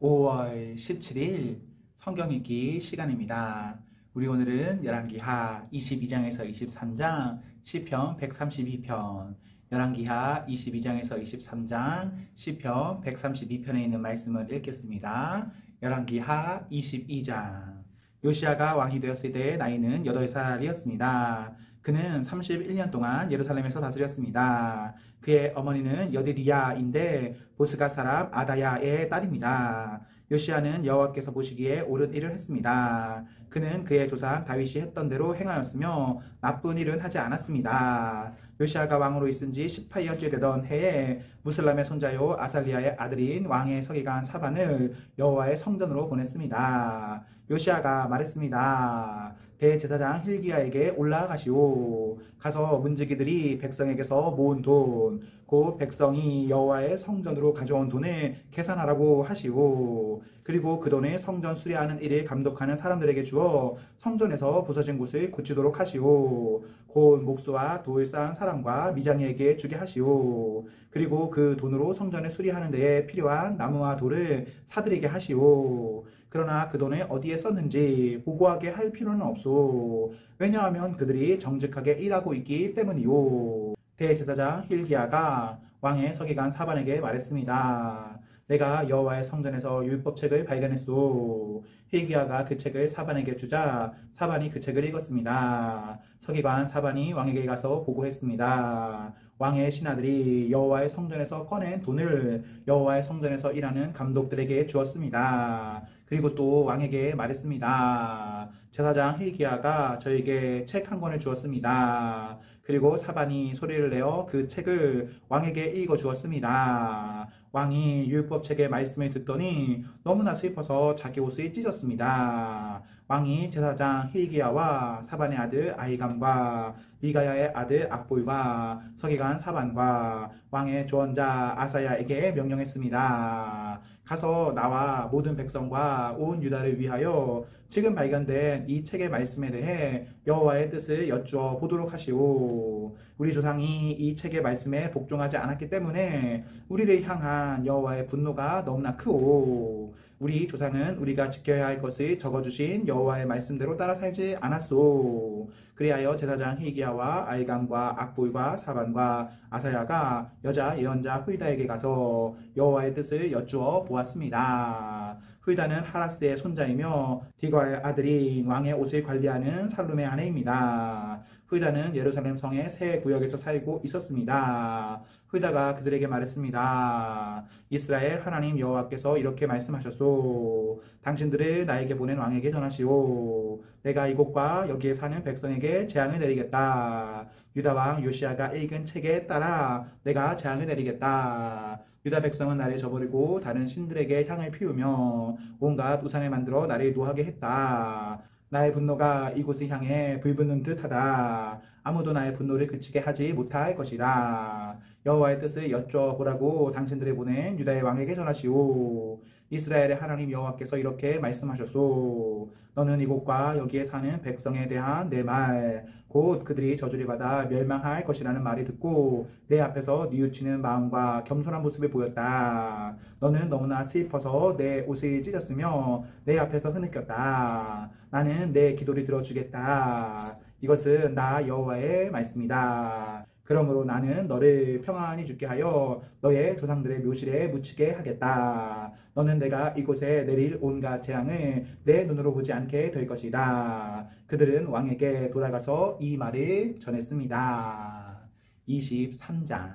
5월 17일 성경 읽기 시간입니다. 우리 오늘은 열왕기하 22장에서 23장, 시편 132편, 열왕기하 22장에서 23장, 시편 132편에 있는 말씀을 읽겠습니다. 열왕기하 22장. 요시야가 왕이 되었을 때 나이는 8살이었습니다. 그는 31년 동안 예루살렘에서 다스렸습니다. 그의 어머니는 여디리야인데 보스가 사람 아다야의 딸입니다. 요시야는 여호와께서 보시기에 옳은 일을 했습니다. 그는 그의 조상 다윗이 했던 대로 행하였으며 나쁜 일은 하지 않았습니다. 요시야가 왕으로 있은 지 18년째 되던 해에 무슬람의 손자요 아살리아의 아들인 왕의 서기관 사반을 여호와의 성전으로 보냈습니다. 요시야가 말했습니다. 대제사장 힐기야에게 올라가시오. 가서 문지기들이 백성에게서 모은 돈, 곧 백성이 여호와의 성전으로 가져온 돈을 계산하라고 하시오. 그리고 그 돈을 성전 수리하는 일을 감독하는 사람들에게 주어 성전에서 부서진 곳을 고치도록 하시오. 곧 목수와 돌 쌓은 사람과 미장이에게 주게 하시오. 그리고 그 돈으로 성전을 수리하는 데에 필요한 나무와 돌을 사들이게 하시오. 그러나 그 돈을 어디에 썼는지 보고하게 할 필요는 없소. 왜냐하면 그들이 정직하게 일하고 있기 때문이요. 대제사장 힐기야가 왕의 서기관 사반에게 말했습니다. 내가 여호와의 성전에서 율법책을 발견했소. 힐기야가 그 책을 사반에게 주자 사반이 그 책을 읽었습니다. 서기관 사반이 왕에게 가서 보고했습니다. 왕의 신하들이 여호와의 성전에서 꺼낸 돈을 여호와의 성전에서 일하는 감독들에게 주었습니다. 그리고 또 왕에게 말했습니다. 제사장 힐기야가 저에게 책 한 권을 주었습니다. 그리고 사반이 소리를 내어 그 책을 왕에게 읽어 주었습니다. 왕이 율법책의 말씀을 듣더니 너무나 슬퍼서 자기 옷을 찢었습니다. 왕이 제사장 힐기야와 사반의 아들 아히감과 미가야의 아들 악볼과 서기관 사반과 왕의 조언자 아사야에게 명령했습니다. 가서 나와 모든 백성과 온 유다를 위하여 지금 발견된 이 책의 말씀에 대해 여호와의 뜻을 여쭈어 보도록 하시오. 우리 조상이 이 책의 말씀에 복종하지 않았기 때문에 우리를 향한 여호와의 분노가 너무나 크오. 우리 조상은 우리가 지켜야 할 것을 적어주신 여호와의 말씀대로 따라 살지 않았소. 그리하여 제사장 힐기야와 아히감과 악볼과 사반과 아사야가 여자 예언자 후이다에게 가서 여호와의 뜻을 여쭈어 보았습니다. 후이다는 하라스의 손자이며 디과의 아들인 왕의 옷을 관리하는 살룸의 아내입니다. 후이다는 예루살렘 성의 새 구역에서 살고 있었습니다. 후이다가 그들에게 말했습니다. 이스라엘 하나님 여호와께서 이렇게 말씀하셨소. 당신들을 나에게 보낸 왕에게 전하시오. 내가 이곳과 여기에 사는 백성에게 재앙을 내리겠다. 유다 왕 요시야가 읽은 책에 따라 내가 재앙을 내리겠다. 유다 백성은 나를 저버리고 다른 신들에게 향을 피우며 온갖 우상을 만들어 나를 노하게 했다. 나의 분노가 이곳을 향해 불붙는 듯하다. 아무도 나의 분노를 그치게 하지 못할 것이다. 여호와의 뜻을 여쭤보라고 당신들을 보낸 유다의 왕에게 전하시오. 이스라엘의 하나님 여호와께서 이렇게 말씀하셨소. 너는 이곳과 여기에 사는 백성에 대한 내 말, 곧 그들이 저주를 받아 멸망할 것이라는 말을 듣고 내 앞에서 뉘우치는 마음과 겸손한 모습을 보였다. 너는 너무나 슬퍼서 내 옷을 찢었으며 내 앞에서 흐느꼈다. 나는 내 기도를 들어주겠다. 이것은 나 여호와의 말씀이다. 그러므로 나는 너를 평안히 죽게 하여 너의 조상들의 묘실에 묻히게 하겠다. 너는 내가 이곳에 내릴 온갖 재앙을 내 눈으로 보지 않게 될 것이다. 그들은 왕에게 돌아가서 이 말을 전했습니다. 23장.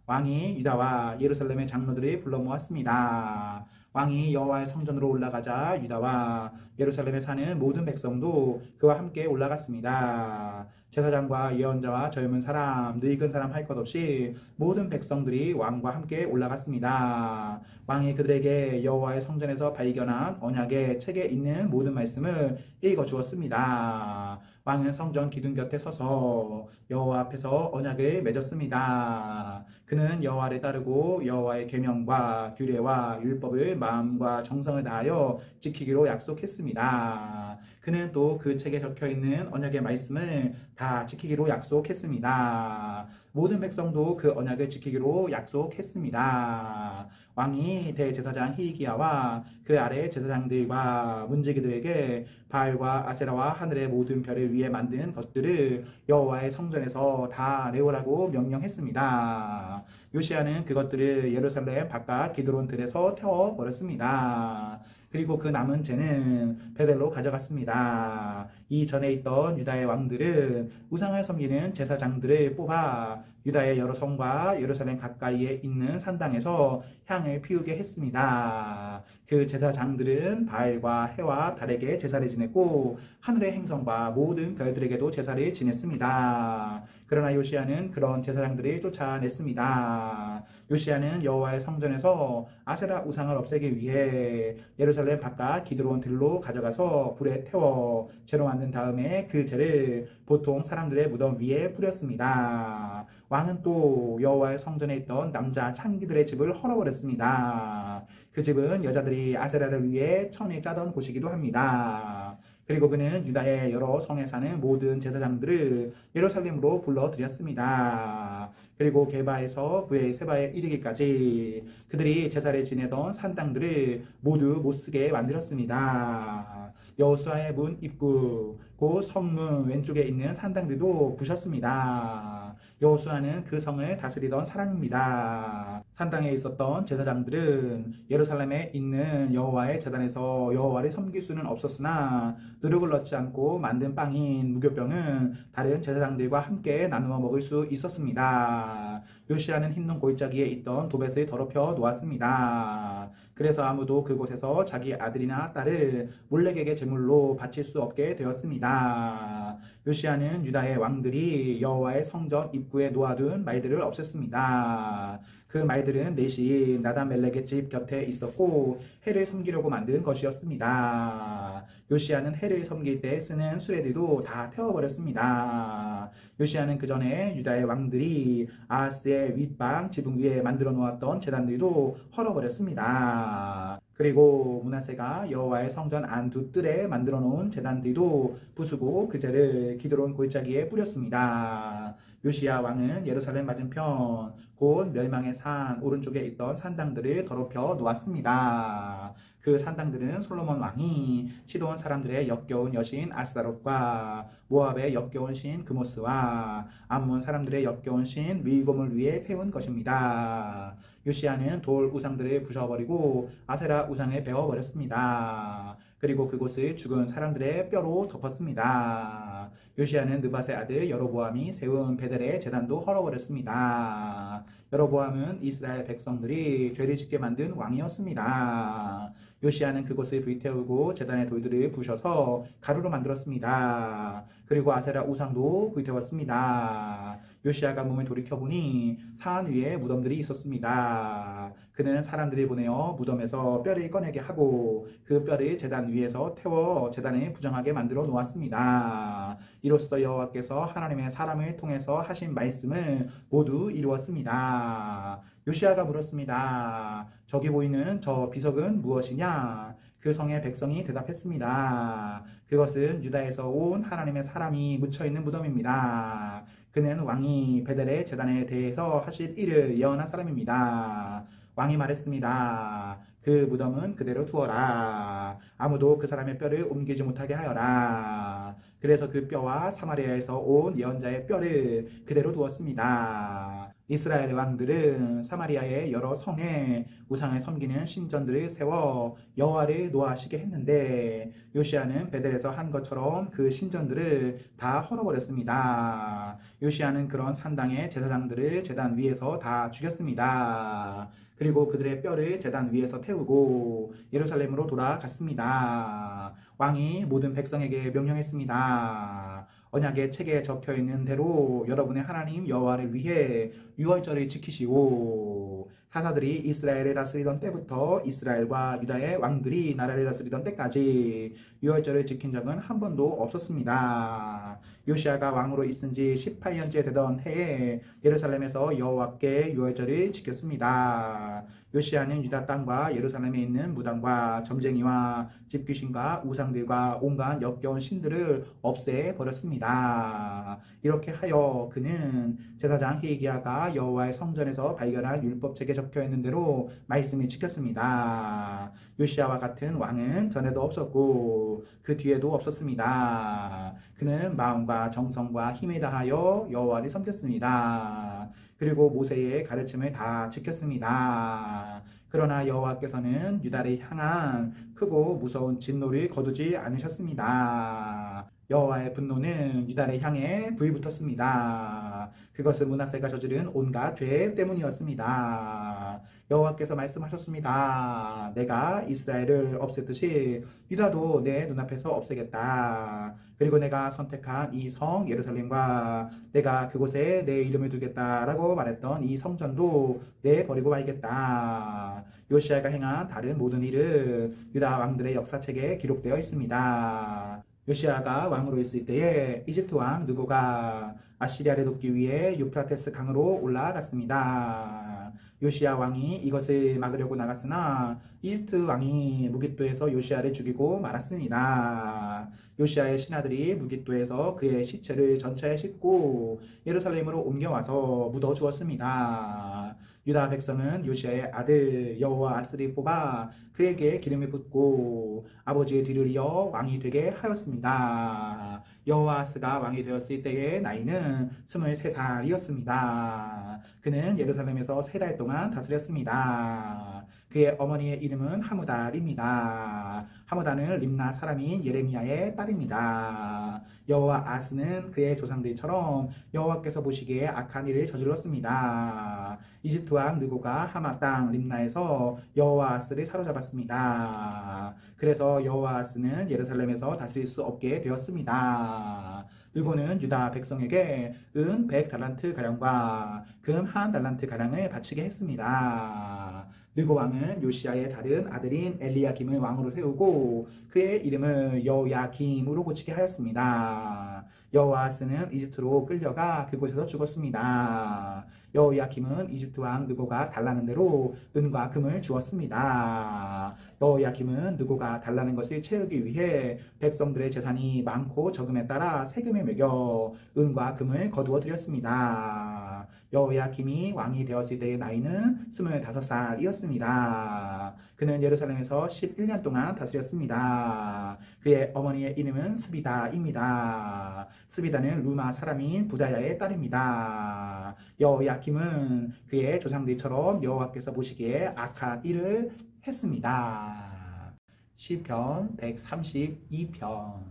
왕이 유다와 예루살렘의 장로들을 불러 모았습니다. 왕이 여호와의 성전으로 올라가자 유다와 예루살렘에 사는 모든 백성도 그와 함께 올라갔습니다. 제사장과 예언자와 젊은 사람, 늙은 사람 할 것 없이 모든 백성들이 왕과 함께 올라갔습니다. 왕이 그들에게 여호와의 성전에서 발견한 언약의 책에 있는 모든 말씀을 읽어 주었습니다. 왕은 성전 기둥 곁에 서서 여호와 앞에서 언약을 맺었습니다. 그는 여호와를 따르고 여호와의 계명과 규례와 율법을 마음과 정성을 다하여 지키기로 약속했습니다. 그는 또 그 책에 적혀 있는 언약의 말씀을 다 지키기로 약속했습니다. 모든 백성도 그 언약을 지키기로 약속했습니다. 왕이 대제사장 히기야와 그 아래 제사장들과 문지기들에게 바알과 아세라와 하늘의 모든 별을 위해 만든 것들을 여호와의 성전에서 다 내오라고 명령했습니다. 요시야는 그것들을 예루살렘 바깥 기드론 들에서 태워 버렸습니다. 그리고 그 남은 재는 베델로 가져갔습니다. 이 전에 있던 유다의 왕들은 우상을 섬기는 제사장들을 뽑아 유다의 여러 성과 예루살렘 가까이에 있는 산당에서 향을 피우게 했습니다. 그 제사장들은 바알과 해와 달에게 제사를 지냈고 하늘의 행성과 모든 별들에게도 제사를 지냈습니다. 그러나 요시야는 그런 제사장들을 쫓아냈습니다. 요시야는 여호와의 성전에서 아세라 우상을 없애기 위해 예루살렘 바깥 기드론 들로 가져가서 불에 태워 재로 만든 다음에 그 재를 보통 사람들의 무덤 위에 뿌렸습니다. 왕은 또 여호와의 성전에 있던 남자 창기들의 집을 헐어버렸습니다. 그 집은 여자들이 아세라를 위해 천에 짜던 곳이기도 합니다. 그리고 그는 유다의 여러 성에 사는 모든 제사장들을 예루살렘으로 불러들였습니다. 그리고 게바에서 브에세바에 이르기까지 그들이 제사를 지내던 산당들을 모두 못쓰게 만들었습니다. 여호수아의 문 입구 곧 성문 왼쪽에 있는 산당들도 부셨습니다. 여호수아는 그 성을 다스리던 사람입니다. 산당에 있었던 제사장들은 예루살렘에 있는 여호와의 제단에서 여호와를 섬길 수는 없었으나 누룩을 넣지 않고 만든 빵인 무교병은 다른 제사장들과 함께 나누어 먹을 수 있었습니다. 요시야는 흰눈 골짜기에 있던 도벳을 더럽혀 놓았습니다. 그래서 아무도 그곳에서 자기 아들이나 딸을 몰렉에게 제물로 바칠 수 없게 되었습니다. 요시야는 유다의 왕들이 여호와의 성전 입구에 놓아둔 말들을 없앴습니다. 그 말들은 넷이 나단멜렉의 집 곁에 있었고 해를 섬기려고 만든 것이었습니다. 요시야는 해를 섬길 때 쓰는 수레들도 다 태워버렸습니다. 요시야는 그 전에 유다의 왕들이 아하스의 윗방 지붕 위에 만들어 놓았던 제단들도 헐어버렸습니다. 그리고 므낫세가 여호와의 성전 안 두 뜰에 만들어 놓은 제단들도 부수고 그 재를 기드론 골짜기에 뿌렸습니다. 요시야 왕은 예루살렘 맞은편 곧 멸망의 산 오른쪽에 있던 산당들을 더럽혀 놓았습니다. 그 산당들은 솔로몬 왕이 시돈 사람들의 역겨운 여신 아스타롯과 모압의 역겨운 신 그모스와 암몬 사람들의 역겨운 신 밀곰을 위해 세운 것입니다. 요시야는 돌 우상들을 부셔버리고 아세라 우상을 베어버렸습니다. 그리고 그곳을 죽은 사람들의 뼈로 덮었습니다. 요시야는 느밧의 아들 여로보암이 세운 베델의 제단도 헐어버렸습니다. 여로보암은 이스라엘 백성들이 죄를 짓게 만든 왕이었습니다. 요시야는 그곳을 불태우고 제단의 돌들을 부셔서 가루로 만들었습니다. 그리고 아세라 우상도 불태웠습니다. 요시야가 몸을 돌이켜보니 산 위에 무덤들이 있었습니다. 그는 사람들을 보내어 무덤에서 뼈를 꺼내게 하고 그 뼈를 제단 위에서 태워 제단을 부정하게 만들어 놓았습니다. 이로써 여호와께서 하나님의 사람을 통해서 하신 말씀을 모두 이루었습니다. 요시야가 물었습니다. 저기 보이는 저 비석은 무엇이냐? 그 성의 백성이 대답했습니다. 그것은 유다에서 온 하나님의 사람이 묻혀있는 무덤입니다. 그는 왕이 베델의 제단에 대해서 하실 일을 예언한 사람입니다. 왕이 말했습니다. 그 무덤은 그대로 두어라. 아무도 그 사람의 뼈를 옮기지 못하게 하여라. 그래서 그 뼈와 사마리아에서 온 예언자의 뼈를 그대로 두었습니다. 이스라엘의 왕들은 사마리아의 여러 성에 우상을 섬기는 신전들을 세워 여호와를 노하시게 했는데 요시야는 베델에서 한 것처럼 그 신전들을 다 헐어버렸습니다. 요시야는 그런 산당의 제사장들을 제단 위에서 다 죽였습니다. 그리고 그들의 뼈를 제단 위에서 태우고 예루살렘으로 돌아갔습니다. 왕이 모든 백성에게 명령했습니다. 언약의 책에 적혀 있는 대로 여러분의 하나님 여호와를 위해 유월절을 지키시고 사사들이 이스라엘을 다스리던 때부터 이스라엘과 유다의 왕들이 나라를 다스리던 때까지 유월절을 지킨 적은 한 번도 없었습니다. 요시아가 왕으로 있은 지 18년째 되던 해에 예루살렘에서 여호와께 유월절을 지켰습니다. 요시아는 유다 땅과 예루살렘에 있는 무당과 점쟁이와 집귀신과 우상들과 온갖 역겨운 신들을 없애버렸습니다. 이렇게 하여 그는 제사장 히기야가 여호와의 성전에서 발견한 율법책에 적혀있는 대로 말씀을 지켰습니다. 요시아와 같은 왕은 전에도 없었고 그 뒤에도 없었습니다. 그는 마음과 정성과 힘을 다하여 여호와를 섬겼습니다. 그리고 모세의 가르침을 다 지켰습니다. 그러나 여호와께서는 유다를 향한 크고 무서운 진노를 거두지 않으셨습니다. 여호와의 분노는 유다를 향해 불붙었습니다. 그것은 므낫세가 저지른 온갖 죄 때문이었습니다. 여호와께서 말씀하셨습니다. 내가 이스라엘을 없앴듯이 유다도 내 눈앞에서 없애겠다. 그리고 내가 선택한 이 성 예루살렘과 내가 그곳에 내 이름을 두겠다라고 말했던 이 성전도 내버리고 말겠다. 요시아가 행한 다른 모든 일은 유다 왕들의 역사책에 기록되어 있습니다. 요시아가 왕으로 있을 때에 이집트 왕 느고가 아시리아를 돕기 위해 유프라테스 강으로 올라갔습니다. 요시아 왕이 이것을 막으려고 나갔으나 이집트 왕이 무깃도에서 요시아를 죽이고 말았습니다. 요시아의 신하들이 무깃도에서 그의 시체를 전차에 싣고 예루살렘으로 옮겨와서 묻어 주었습니다. 유다 백성은 요시아의 아들 여호아스를 뽑아 그에게 기름을 붓고 아버지의 뒤를 이어 왕이 되게 하였습니다. 여호아스가 왕이 되었을 때의 나이는 23살이었습니다. 그는 예루살렘에서 3달 동안 다스렸습니다. 그의 어머니의 이름은 하무달입니다. 하무달은 림나 사람인 예레미야의 딸입니다. 여호아스는 그의 조상들처럼 여호와께서 보시기에 악한 일을 저질렀습니다. 이집트 왕 느고가 하마 땅 림나에서 여호아스를 사로잡았습니다. 그래서 여호아스는 예루살렘에서 다스릴 수 없게 되었습니다. 느고는 유다 백성에게 은 100달란트 가량과 금 1달란트 가량을 바치게 했습니다. 느고 왕은 요시아의 다른 아들인 엘리야김을 왕으로 세우고 그의 이름을 여호야김으로 고치게 하였습니다. 여호아스는 이집트로 끌려가 그곳에서 죽었습니다. 여호야김은 이집트 왕 느고가 달라는 대로 은과 금을 주었습니다. 여호야김은 느고가 달라는 것을 채우기 위해 백성들의 재산이 많고 적음에 따라 세금을 매겨 은과 금을 거두어 드렸습니다. 여호야김이 왕이 되었을 때의 나이는 25살이었습니다. 그는 예루살렘에서 11년 동안 다스렸습니다. 그의 어머니의 이름은 스비다입니다. 스비다는 루마 사람인 부다야의 딸입니다. 여호야김은 그의 조상들처럼 여호와께서 보시기에 악한 일을 했습니다. 시편 132편.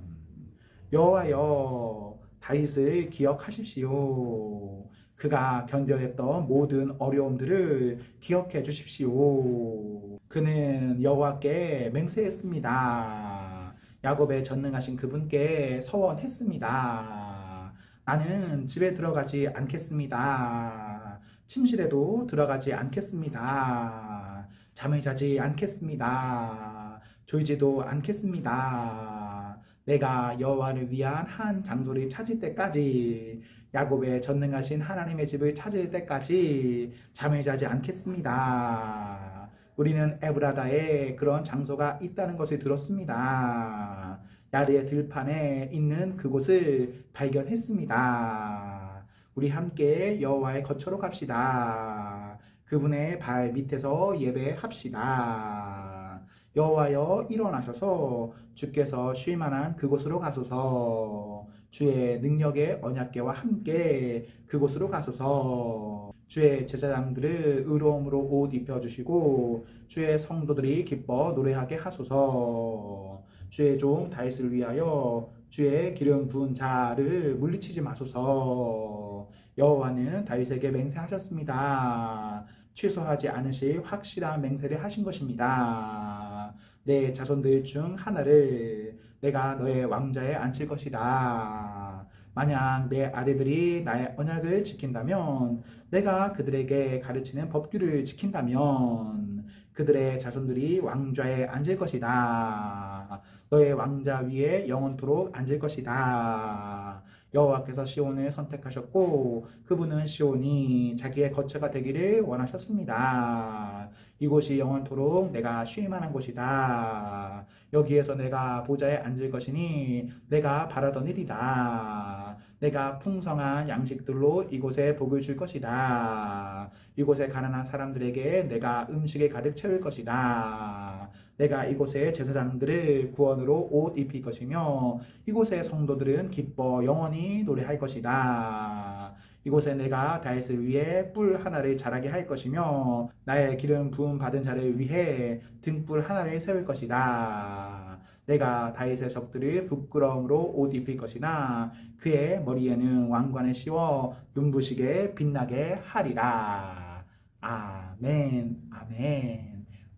여호와여, 다윗을 기억하십시오. 그가 견뎌냈던 모든 어려움들을 기억해 주십시오. 그는 여호와께 맹세했습니다. 야곱의 전능하신 그분께 서원했습니다. 나는 집에 들어가지 않겠습니다. 침실에도 들어가지 않겠습니다. 잠을 자지 않겠습니다. 졸지도 않겠습니다. 내가 여호와를 위한 한 장소를 찾을 때까지, 야곱의 전능하신 하나님의 집을 찾을 때까지 잠을 자지 않겠습니다. 우리는 에브라다에 그런 장소가 있다는 것을 들었습니다. 야르의 들판에 있는 그곳을 발견했습니다. 우리 함께 여호와의 거처로 갑시다. 그분의 발 밑에서 예배합시다. 여호와여, 일어나셔서 주께서 쉴 만한 그곳으로 가소서. 주의 능력의 언약궤와 함께 그곳으로 가소서. 주의 제사장들을 의로움으로 옷 입혀주시고 주의 성도들이 기뻐 노래하게 하소서. 주의 종 다윗을 위하여 주의 기름 부은 자를 물리치지 마소서. 여호와는 다윗에게 맹세하셨습니다. 취소하지 않으실 확실한 맹세를 하신 것입니다. 내 자손들 중 하나를 내가 너의 왕자에 앉힐 것이다. 만약 내 아들들이 나의 언약을 지킨다면, 내가 그들에게 가르치는 법규를 지킨다면, 그들의 자손들이 왕좌에 앉을 것이다. 너의 왕자 위에 영원토록 앉을 것이다. 여호와께서 시온을 선택하셨고 그분은 시온이 자기의 거처가 되기를 원하셨습니다. 이곳이 영원토록 내가 쉴 만한 곳이다. 여기에서 내가 보좌에 앉을 것이니 내가 바라던 일이다. 내가 풍성한 양식들로 이곳에 복을 줄 것이다. 이곳에 가난한 사람들에게 내가 음식에 가득 채울 것이다. 내가 이곳의 제사장들을 구원으로 옷 입힐 것이며 이곳의 성도들은 기뻐 영원히 노래할 것이다. 이곳에 내가 다윗을 위해 뿔 하나를 자라게 할 것이며 나의 기름 부음 받은 자를 위해 등불 하나를 세울 것이다. 내가 다윗의 적들을 부끄러움으로 옷 입힐 것이나 그의 머리에는 왕관을 씌워 눈부시게 빛나게 하리라. 아멘, 아멘.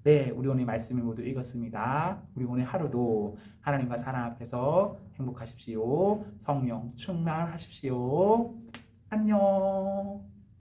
네, 우리 오늘 말씀을 모두 읽었습니다. 우리 오늘 하루도 하나님과 사랑 앞에서 행복하십시오. 성령 충만하십시오. 안녕.